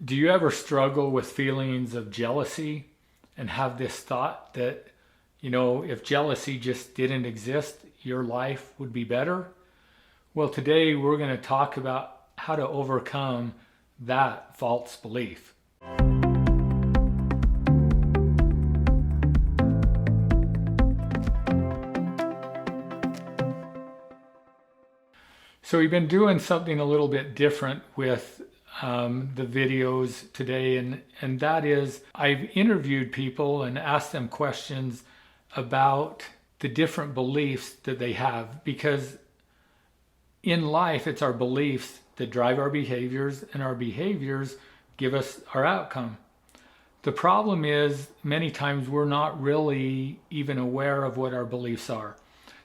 Do you ever struggle with feelings of jealousy and have this thought that, if jealousy just didn't exist, your life would be better? Well, today we're going to talk about how to overcome that false belief. So we've been doing something a little bit different with the videos today, and that is I've interviewed people and asked them questions about the different beliefs that they have, because in life it's our beliefs that drive our behaviors, and our behaviors give us our outcome. The problem is many times we're not really even aware of what our beliefs are.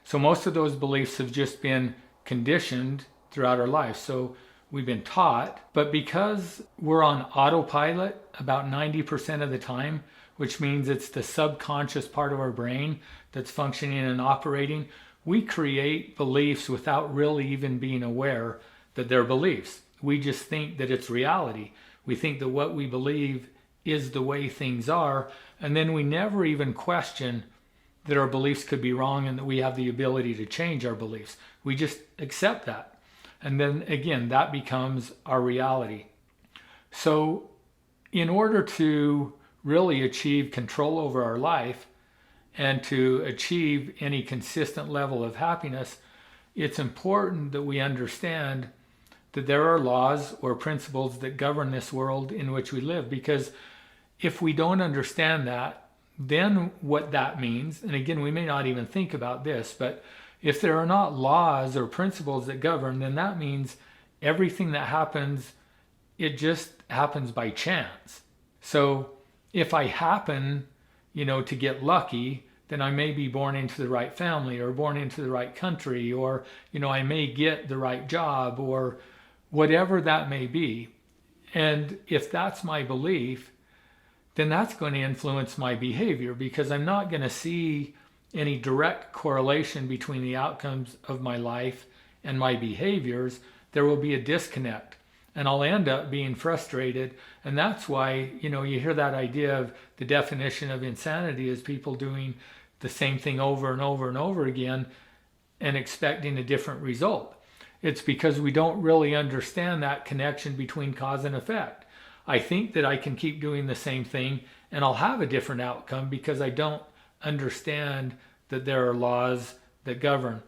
So most of those beliefs have just been conditioned throughout our life. So we've been taught, but because we're on autopilot about 90% of the time, which means it's the subconscious part of our brain that's functioning and operating, we create beliefs without really even being aware that they're beliefs. We just think that it's reality. We think that what we believe is the way things are, and then we never even question that our beliefs could be wrong and that we have the ability to change our beliefs. We just accept that. And then again, that becomes our reality. So in order to really achieve control over our life and to achieve any consistent level of happiness, it's important that we understand that there are laws or principles that govern this world in which we live. Because if we don't understand that, then what that means, and again, we may not even think about this, but if there are not laws or principles that govern, then that means everything that happens, it just happens by chance. So if I happen, to get lucky, then I may be born into the right family or born into the right country, or, I may get the right job or whatever that may be. And if that's my belief, then that's going to influence my behavior, because I'm not going to see any direct correlation between the outcomes of my life and my behaviors. There will be a disconnect, and I'll end up being frustrated. And that's why, you hear that idea of the definition of insanity is people doing the same thing over and over and over again and expecting a different result. It's because we don't really understand that connection between cause and effect. I think that I can keep doing the same thing and I'll have a different outcome because I don't understand that there are laws that govern.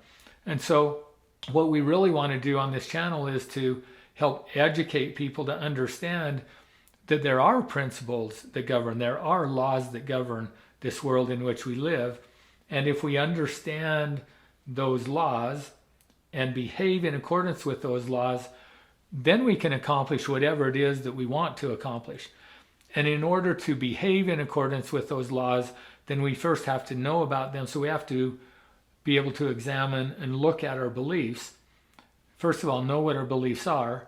And so what we really want to do on this channel is to help educate people to understand that there are principles that govern, there are laws that govern this world in which we live. And if we understand those laws and behave in accordance with those laws, then we can accomplish whatever it is that we want to accomplish. And in order to behave in accordance with those laws, then we first have to know about them. So we have to be able to examine and look at our beliefs. First of all, know what our beliefs are,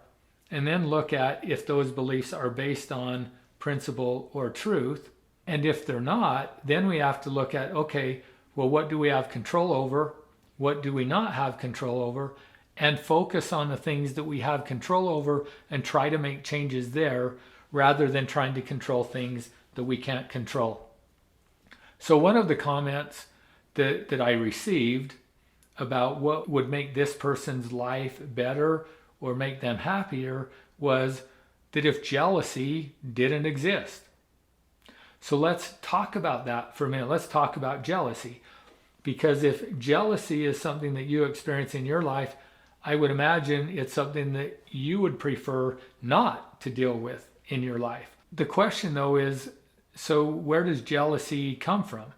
and then look at if those beliefs are based on principle or truth. And if they're not, then we have to look at, okay, well, what do we have control over? What do we not have control over? And focus on the things that we have control over and try to make changes there, rather than trying to control things that we can't control. So one of the comments that I received about what would make this person's life better or make them happier was that if jealousy didn't exist. So let's talk about that for a minute. Let's talk about jealousy. Because if jealousy is something that you experience in your life, I would imagine it's something that you would prefer not to deal with in your life. The question though is, so where does jealousy come from?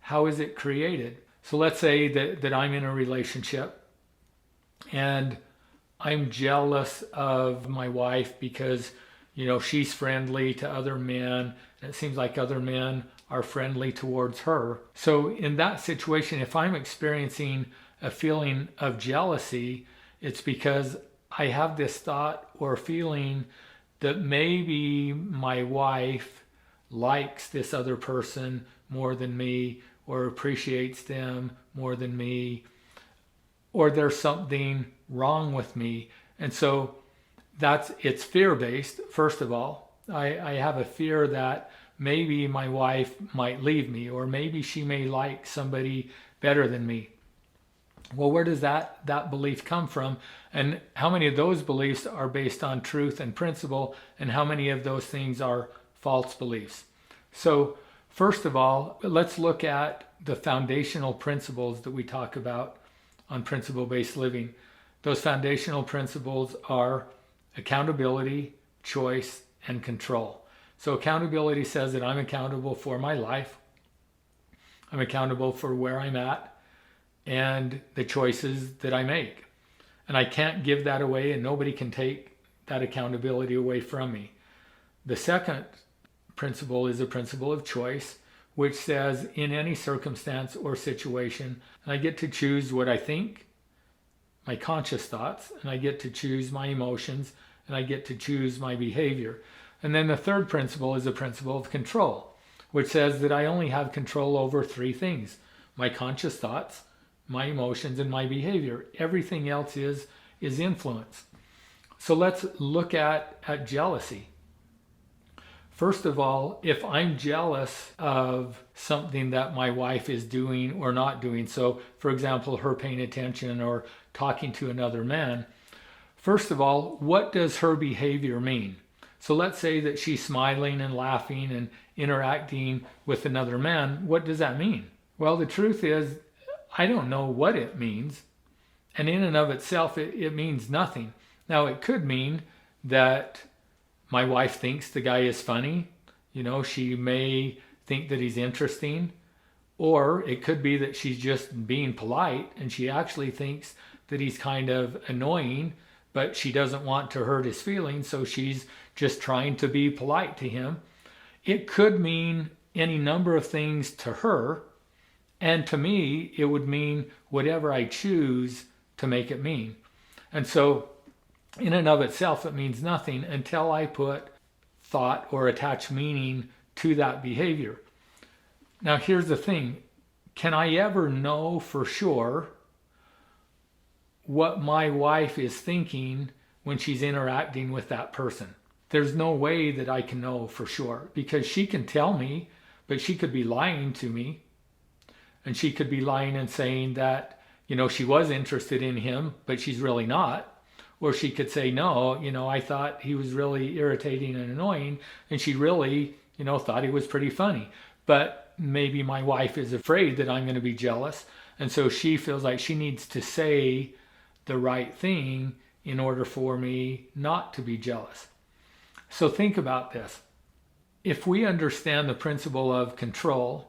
How is it created? So let's say that I'm in a relationship and I'm jealous of my wife because, she's friendly to other men, and it seems like other men are friendly towards her. So in that situation, if I'm experiencing a feeling of jealousy, it's because I have this thought or feeling that maybe my wife likes this other person more than me, or appreciates them more than me, or there's something wrong with me. And so it's fear-based, first of all. I have a fear that maybe my wife might leave me, or maybe she may like somebody better than me. Well, where does that belief come from? And how many of those beliefs are based on truth and principle, and how many of those things are false beliefs? So first of all, let's look at the foundational principles that we talk about on principle-based living. Those foundational principles are accountability, choice, and control. So accountability says that I'm accountable for my life. I'm accountable for where I'm at and the choices that I make. And I can't give that away, and nobody can take that accountability away from me. The second principle is a principle of choice, which says in any circumstance or situation, I get to choose what I think, my conscious thoughts, and I get to choose my emotions, and I get to choose my behavior. And then the third principle is a principle of control, which says that I only have control over three things: my conscious thoughts, my emotions, and my behavior. Everything else is influence. So let's look at jealousy. First of all, if I'm jealous of something that my wife is doing or not doing, so for example, her paying attention or talking to another man, first of all, what does her behavior mean? So let's say that she's smiling and laughing and interacting with another man. What does that mean? Well, the truth is, I don't know what it means. And in and of itself, it means nothing. Now, it could mean that my wife thinks the guy is funny. You know, she may think that he's interesting. Or it could be that she's just being polite and she actually thinks that he's kind of annoying, but she doesn't want to hurt his feelings, so she's just trying to be polite to him. It could mean any number of things to her, and to me, it would mean whatever I choose to make it mean. And so, in and of itself, it means nothing until I put thought or attach meaning to that behavior. Now, here's the thing. Can I ever know for sure what my wife is thinking when she's interacting with that person? There's no way that I can know for sure, because she can tell me, but she could be lying to me. And she could be lying and saying that, you know, she was interested in him, but she's really not. Or she could say, no, you know, I thought he was really irritating and annoying, and she really, you know, thought he was pretty funny. But maybe my wife is afraid that I'm going to be jealous, and so she feels like she needs to say the right thing in order for me not to be jealous. So think about this. If we understand the principle of control,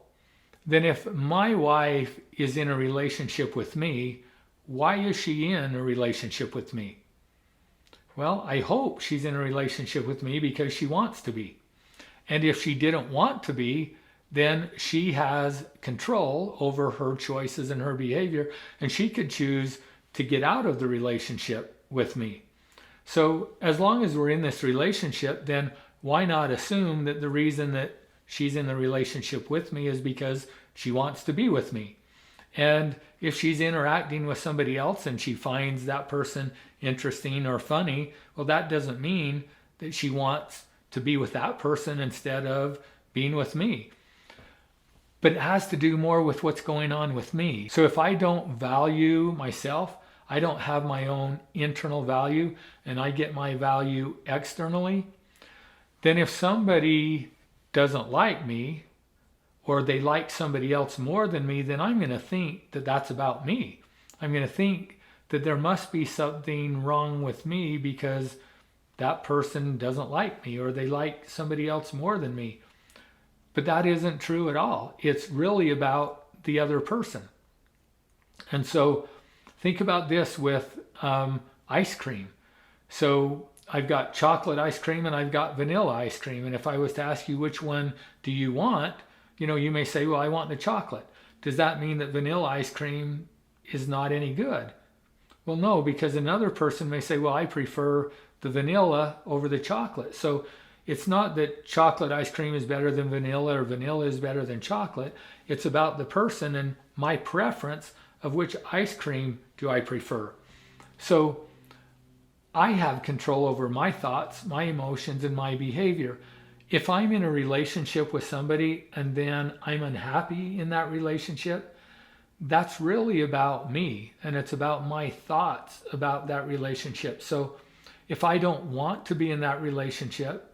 then if my wife is in a relationship with me, why is she in a relationship with me? Well, I hope she's in a relationship with me because she wants to be. And if she didn't want to be, then she has control over her choices and her behavior, and she could choose to get out of the relationship with me. So as long as we're in this relationship, then why not assume that the reason that she's in the relationship with me is because she wants to be with me? And if she's interacting with somebody else and she finds that person interesting or funny, well, that doesn't mean that she wants to be with that person instead of being with me. But it has to do more with what's going on with me. So if I don't value myself, I don't have my own internal value, and I get my value externally, then if somebody doesn't like me, or they like somebody else more than me, then I'm going to think that that's about me. I'm going to think that there must be something wrong with me because that person doesn't like me, or they like somebody else more than me. But that isn't true at all. It's really about the other person. And so think about this with ice cream. So I've got chocolate ice cream and I've got vanilla ice cream. And if I was to ask you which one do you want, you know, you may say, well, I want the chocolate. Does that mean that vanilla ice cream is not any good? Well, no, because another person may say, well, I prefer the vanilla over the chocolate. So it's not that chocolate ice cream is better than vanilla or vanilla is better than chocolate. It's about the person and my preference of which ice cream do I prefer. So I have control over my thoughts, my emotions, and my behavior. If I'm in a relationship with somebody and then I'm unhappy in that relationship, that's really about me, and it's about my thoughts about that relationship. So if I don't want to be in that relationship,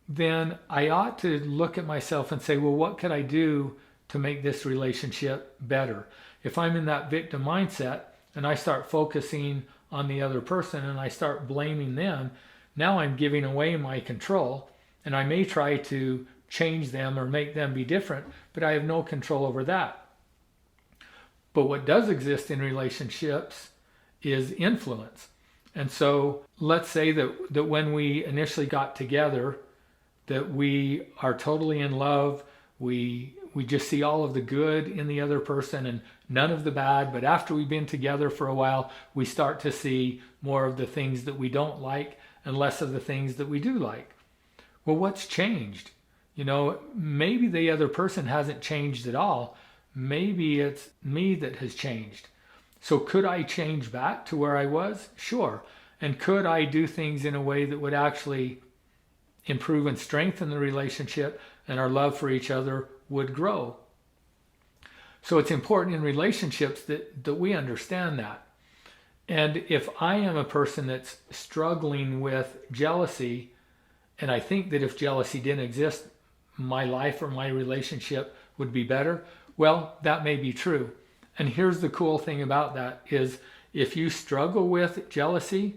then I ought to look at myself and say, well, what could I do to make this relationship better? If I'm in that victim mindset and I start focusing on the other person and I start blaming them, now I'm giving away my control, and I may try to change them or make them be different, but I have no control over that. But what does exist in relationships is influence. And so let's say that when we initially got together, that we are totally in love. We just see all of the good in the other person and none of the bad. But after we've been together for a while, we start to see more of the things that we don't like and less of the things that we do like. Well, what's changed? Maybe the other person hasn't changed at all. Maybe it's me that has changed. So could I change back to where I was? Sure. And could I do things in a way that would actually improve and strengthen the relationship, and our love for each other would grow? So it's important in relationships that we understand that. And if I am a person that's struggling with jealousy, and I think that if jealousy didn't exist, my life or my relationship would be better, well, that may be true. And here's the cool thing about that is if you struggle with jealousy,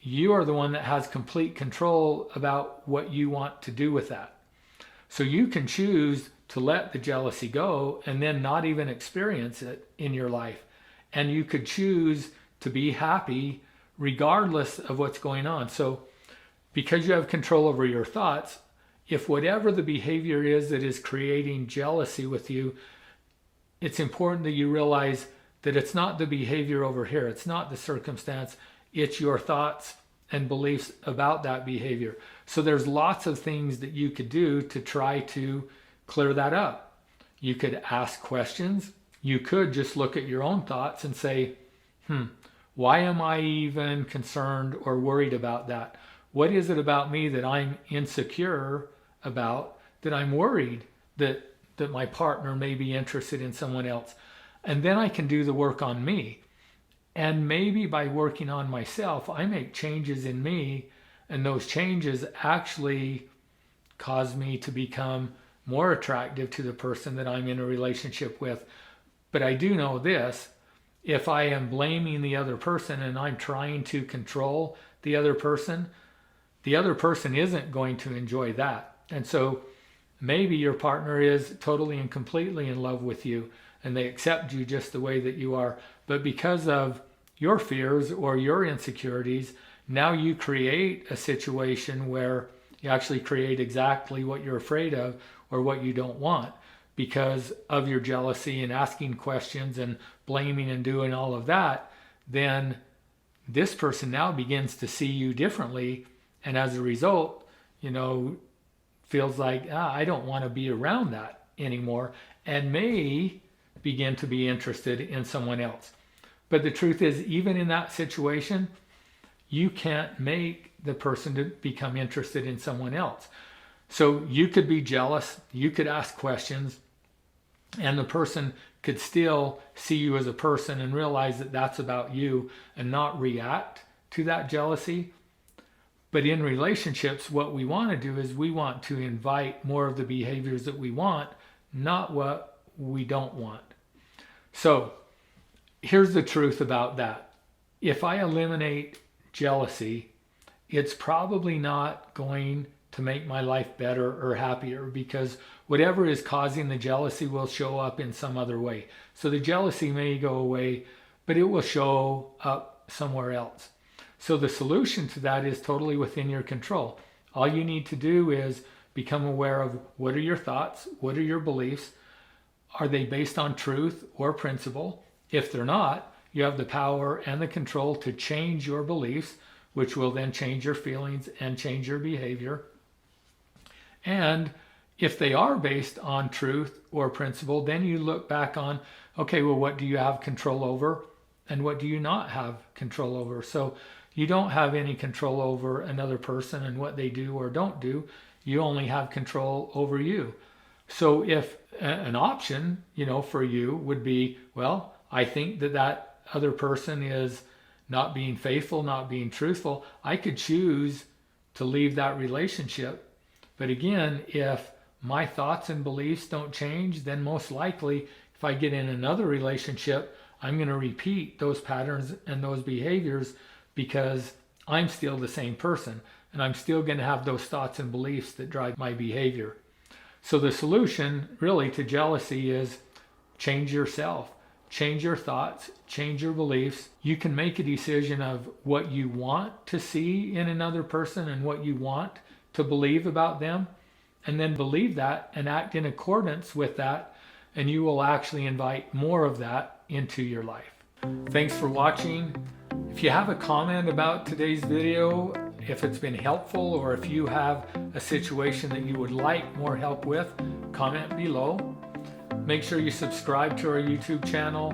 you are the one that has complete control about what you want to do with that. So you can choose to let the jealousy go and then not even experience it in your life. And you could choose to be happy regardless of what's going on. So because you have control over your thoughts, if whatever the behavior is that is creating jealousy with you, it's important that you realize that it's not the behavior over here. It's not the circumstance. It's your thoughts and beliefs about that behavior. So there's lots of things that you could do to try to clear that up. You could ask questions. You could just look at your own thoughts and say, why am I even concerned or worried about that? What is it about me that I'm insecure about, that I'm worried that my partner may be interested in someone else? And then I can do the work on me. And maybe by working on myself, I make changes in me, and those changes actually cause me to become more attractive to the person that I'm in a relationship with. But I do know this, if I am blaming the other person and I'm trying to control the other person isn't going to enjoy that. And so maybe your partner is totally and completely in love with you and they accept you just the way that you are. But because of your fears or your insecurities, now you create a situation where you actually create exactly what you're afraid of or what you don't want because of your jealousy and asking questions and blaming and doing all of that. Then this person now begins to see you differently. And as a result, feels like, I don't want to be around that anymore, and may begin to be interested in someone else. But the truth is, even in that situation, you can't make the person to become interested in someone else. So you could be jealous, you could ask questions, and the person could still see you as a person and realize that that's about you and not react to that jealousy. But in relationships, what we want to do is we want to invite more of the behaviors that we want, not what we don't want. So here's the truth about that. If I eliminate jealousy, it's probably not going to make my life better or happier because whatever is causing the jealousy will show up in some other way. So the jealousy may go away, but it will show up somewhere else. So the solution to that is totally within your control. All you need to do is become aware of what are your thoughts, what are your beliefs, are they based on truth or principle? If they're not, you have the power and the control to change your beliefs, which will then change your feelings and change your behavior. And if they are based on truth or principle, then you look back on, okay, well, what do you have control over and what do you not have control over? So you don't have any control over another person and what they do or don't do. You only have control over you. So if an option, for you would be, well, I think that other person is not being faithful, not being truthful, I could choose to leave that relationship. But again, if my thoughts and beliefs don't change, then most likely if I get in another relationship, I'm going to repeat those patterns and those behaviors because I'm still the same person and I'm still going to have those thoughts and beliefs that drive my behavior. So the solution really to jealousy is change yourself, change your thoughts, change your beliefs. You can make a decision of what you want to see in another person and what you want to believe about them, and then believe that and act in accordance with that, and you will actually invite more of that into your life. Thanks for watching. If you have a comment about today's video, if it's been helpful, or if you have a situation that you would like more help with, comment below. Make sure you subscribe to our YouTube channel,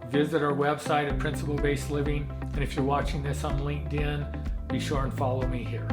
visit our website at Principle Based Living, and if you're watching this on LinkedIn, be sure and follow me here.